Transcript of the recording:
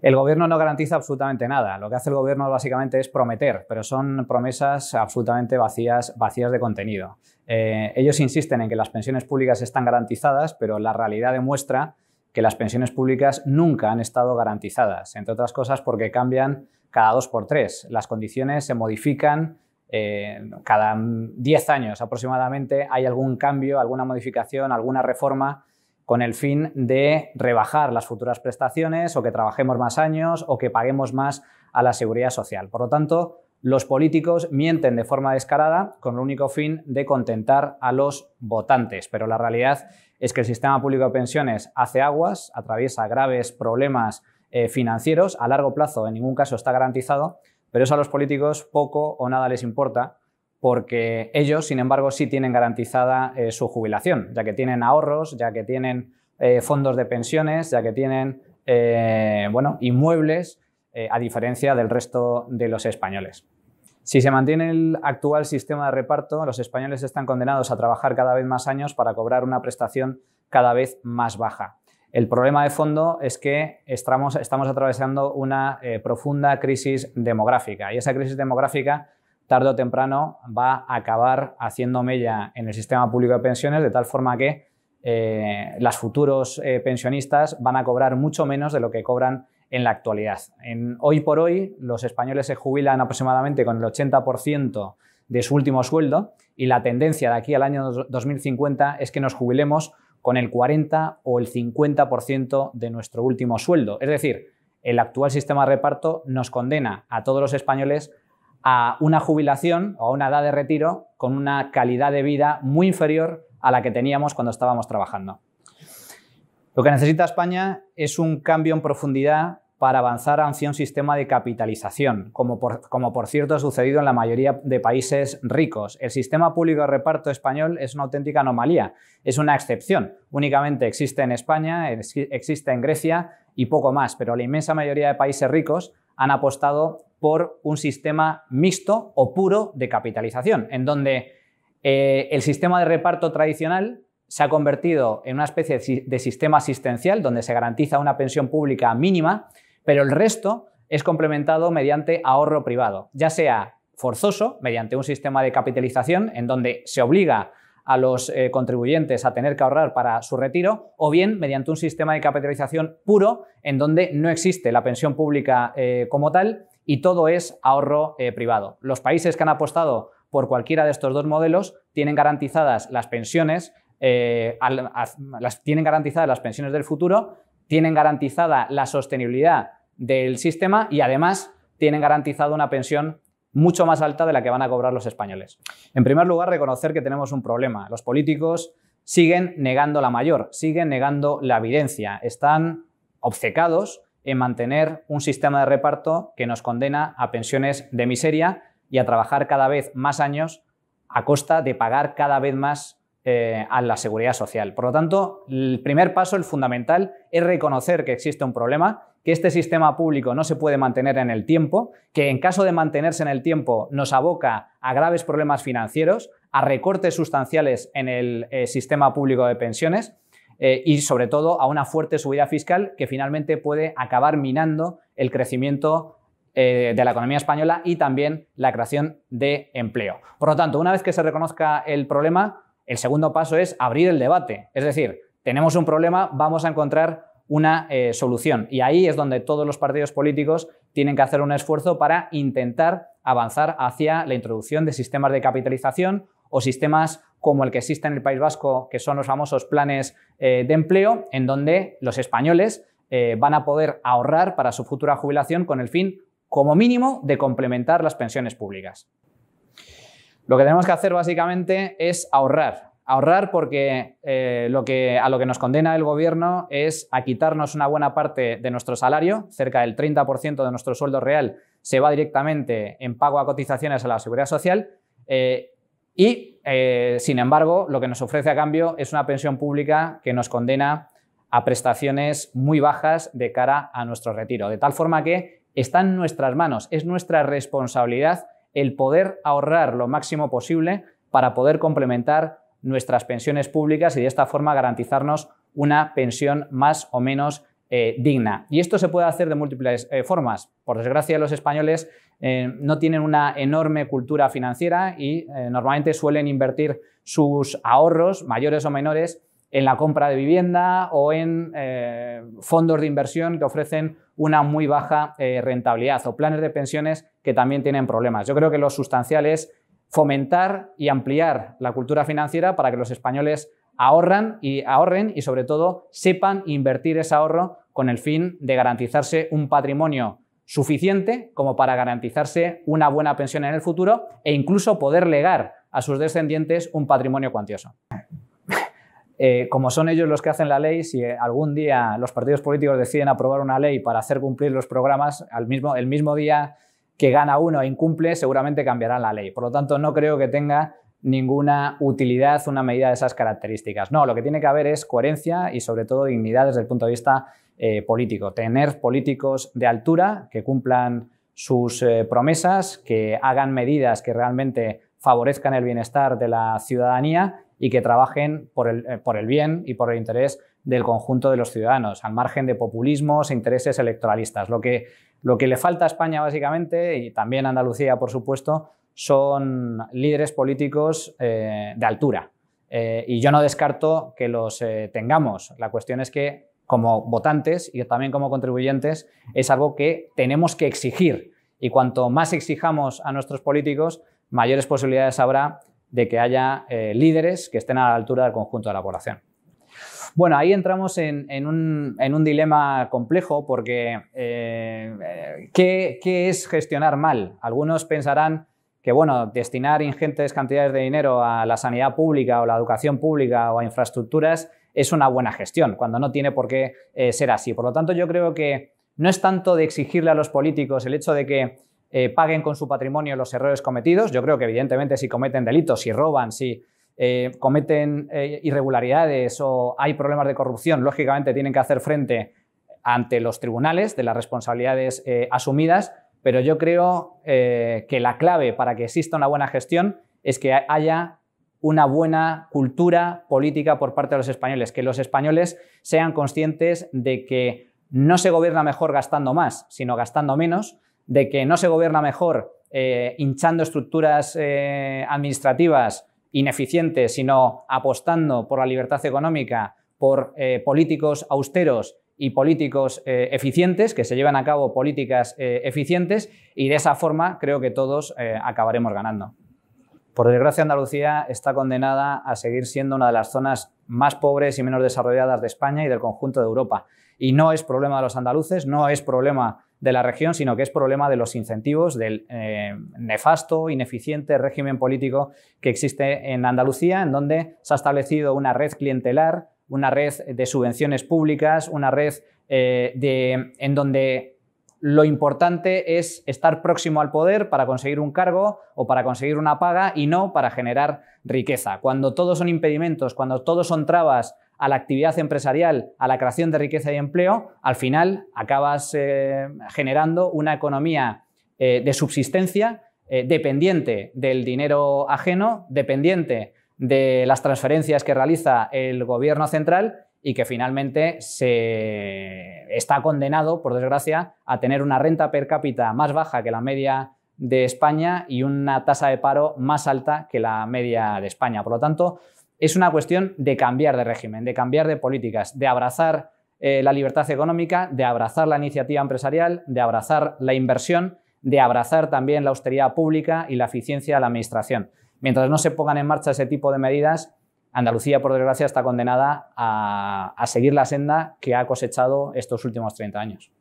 El gobierno no garantiza absolutamente nada. Lo que hace el gobierno básicamente es prometer, pero son promesas absolutamente vacías de contenido. Ellos insisten en que las pensiones públicas están garantizadas, pero la realidad demuestra que las pensiones públicas nunca han estado garantizadas, entre otras cosas porque cambian cada 2 por 3. Las condiciones se modifican cada 10 años aproximadamente. Hay algún cambio, alguna modificación, alguna reforma con el fin de rebajar las futuras prestaciones o que trabajemos más años o que paguemos más a la seguridad social. Por lo tanto, los políticos mienten de forma descarada con el único fin de contentar a los votantes, pero la realidad es que el sistema público de pensiones hace aguas, atraviesa graves problemas financieros, a largo plazo en ningún caso está garantizado, pero eso a los políticos poco o nada les importa, porque ellos, sin embargo, sí tienen garantizada su jubilación, ya que tienen ahorros, ya que tienen fondos de pensiones, ya que tienen inmuebles, a diferencia del resto de los españoles. Si se mantiene el actual sistema de reparto, los españoles están condenados a trabajar cada vez más años para cobrar una prestación cada vez más baja. El problema de fondo es que estamos atravesando una profunda crisis demográfica y esa crisis demográfica tarde o temprano va a acabar haciendo mella en el sistema público de pensiones de tal forma que los futuros pensionistas van a cobrar mucho menos de lo que cobran en la actualidad. Hoy por hoy los españoles se jubilan aproximadamente con el 80% de su último sueldo y la tendencia de aquí al año 2050 es que nos jubilemos con el 40 o el 50% de nuestro último sueldo. Es decir, el actual sistema de reparto nos condena a todos los españoles a una jubilación o a una edad de retiro con una calidad de vida muy inferior a la que teníamos cuando estábamos trabajando. Lo que necesita España es un cambio en profundidad para avanzar hacia un sistema de capitalización, como por cierto ha sucedido en la mayoría de países ricos. El sistema público de reparto español es una auténtica anomalía, es una excepción. Únicamente existe en España, existe en Grecia y poco más, pero la inmensa mayoría de países ricos han apostado por un sistema mixto o puro de capitalización, en donde el sistema de reparto tradicional se ha convertido en una especie de sistema asistencial donde se garantiza una pensión pública mínima, pero el resto es complementado mediante ahorro privado, ya sea forzoso, mediante un sistema de capitalización en donde se obliga a los contribuyentes a tener que ahorrar para su retiro, o bien mediante un sistema de capitalización puro en donde no existe la pensión pública como tal y todo es ahorro privado. Los países que han apostado por cualquiera de estos dos modelos tienen garantizadas las pensiones, tienen garantizadas las pensiones del futuro, tienen garantizada la sostenibilidad del sistema y además tienen garantizada una pensión mucho más alta de la que van a cobrar los españoles. En primer lugar, reconocer que tenemos un problema. Los políticos siguen negando la mayor, siguen negando la evidencia. Están obcecados en mantener un sistema de reparto que nos condena a pensiones de miseria y a trabajar cada vez más años a costa de pagar cada vez más a la seguridad social. Por lo tanto, el primer paso, el fundamental, es reconocer que existe un problema, que este sistema público no se puede mantener en el tiempo, que en caso de mantenerse en el tiempo nos aboca a graves problemas financieros, a recortes sustanciales en el sistema público de pensiones y, sobre todo, a una fuerte subida fiscal que finalmente puede acabar minando el crecimiento de la economía española y también la creación de empleo. Por lo tanto, una vez que se reconozca el problema, el segundo paso es abrir el debate. Es decir, tenemos un problema, vamos a encontrar una solución. Y ahí es donde todos los partidos políticos tienen que hacer un esfuerzo para intentar avanzar hacia la introducción de sistemas de capitalización o sistemas como el que existe en el País Vasco, que son los famosos planes de empleo, en donde los españoles van a poder ahorrar para su futura jubilación con el fin, como mínimo, de complementar las pensiones públicas. Lo que tenemos que hacer básicamente es ahorrar. Ahorrar porque a lo que nos condena el gobierno es a quitarnos una buena parte de nuestro salario, cerca del 30% de nuestro sueldo real se va directamente en pago a cotizaciones a la Seguridad Social sin embargo, lo que nos ofrece a cambio es una pensión pública que nos condena a prestaciones muy bajas de cara a nuestro retiro, de tal forma que está en nuestras manos, es nuestra responsabilidad el poder ahorrar lo máximo posible para poder complementar nuestras pensiones públicas y de esta forma garantizarnos una pensión más o menos digna. Y esto se puede hacer de múltiples formas. Por desgracia, los españoles no tienen una enorme cultura financiera y normalmente suelen invertir sus ahorros, mayores o menores, en la compra de vivienda o en fondos de inversión que ofrecen una muy baja rentabilidad, o planes de pensiones que también tienen problemas. Yo creo que lo sustancial es fomentar y ampliar la cultura financiera para que los españoles ahorren y sobre todo sepan invertir ese ahorro con el fin de garantizarse un patrimonio suficiente como para garantizarse una buena pensión en el futuro e incluso poder legar a sus descendientes un patrimonio cuantioso. Como son ellos los que hacen la ley, si algún día los partidos políticos deciden aprobar una ley para hacer cumplir los programas, el mismo día que gana uno e incumple, seguramente cambiará la ley. Por lo tanto, no creo que tenga ninguna utilidad una medida de esas características. No, lo que tiene que haber es coherencia y sobre todo dignidad desde el punto de vista político. Tener políticos de altura que cumplan sus promesas, que hagan medidas que realmente favorezcan el bienestar de la ciudadanía y que trabajen por el bien y por el interés del conjunto de los ciudadanos, al margen de populismos e intereses electoralistas. Lo que le falta a España básicamente, y también a Andalucía por supuesto, son líderes políticos de altura. Y yo no descarto que los tengamos. La cuestión es que como votantes y también como contribuyentes es algo que tenemos que exigir. Y cuanto más exijamos a nuestros políticos, mayores posibilidades habrá de que haya líderes que estén a la altura del conjunto de la población. Bueno, ahí entramos en un dilema complejo porque ¿qué es gestionar mal? Algunos pensarán que bueno, destinar ingentes cantidades de dinero a la sanidad pública o la educación pública o a infraestructuras es una buena gestión, cuando no tiene por qué ser así. Por lo tanto, yo creo que no es tanto de exigirle a los políticos el hecho de que paguen con su patrimonio los errores cometidos. Yo creo que evidentemente si cometen delitos, si roban, si cometen irregularidades o hay problemas de corrupción, lógicamente tienen que hacer frente ante los tribunales de las responsabilidades asumidas, pero yo creo que la clave para que exista una buena gestión es que haya una buena cultura política por parte de los españoles, que los españoles sean conscientes de que no se gobierna mejor gastando más, sino gastando menos, de que no se gobierna mejor hinchando estructuras administrativas ineficientes, sino apostando por la libertad económica, por políticos austeros y políticos eficientes, que se llevan a cabo políticas eficientes, y de esa forma creo que todos acabaremos ganando. Por desgracia, Andalucía está condenada a seguir siendo una de las zonas más pobres y menos desarrolladas de España y del conjunto de Europa. Y no es problema de los andaluces, no es problema de la región, sino que es problema de los incentivos del nefasto, ineficiente régimen político que existe en Andalucía, en donde se ha establecido una red clientelar, una red de subvenciones públicas, una red en donde lo importante es estar próximo al poder para conseguir un cargo o para conseguir una paga y no para generar riqueza. Cuando todos son impedimentos, cuando todos son trabas a la actividad empresarial, a la creación de riqueza y empleo, al final acabas generando una economía de subsistencia dependiente del dinero ajeno, dependiente de las transferencias que realiza el gobierno central y que finalmente se está condenado, por desgracia, a tener una renta per cápita más baja que la media de España y una tasa de paro más alta que la media de España. Por lo tanto, es una cuestión de cambiar de régimen, de cambiar de políticas, de abrazar la libertad económica, de abrazar la iniciativa empresarial, de abrazar la inversión, de abrazar también la austeridad pública y la eficiencia de la administración. Mientras no se pongan en marcha ese tipo de medidas, Andalucía, por desgracia, está condenada a seguir la senda que ha cosechado estos últimos 30 años.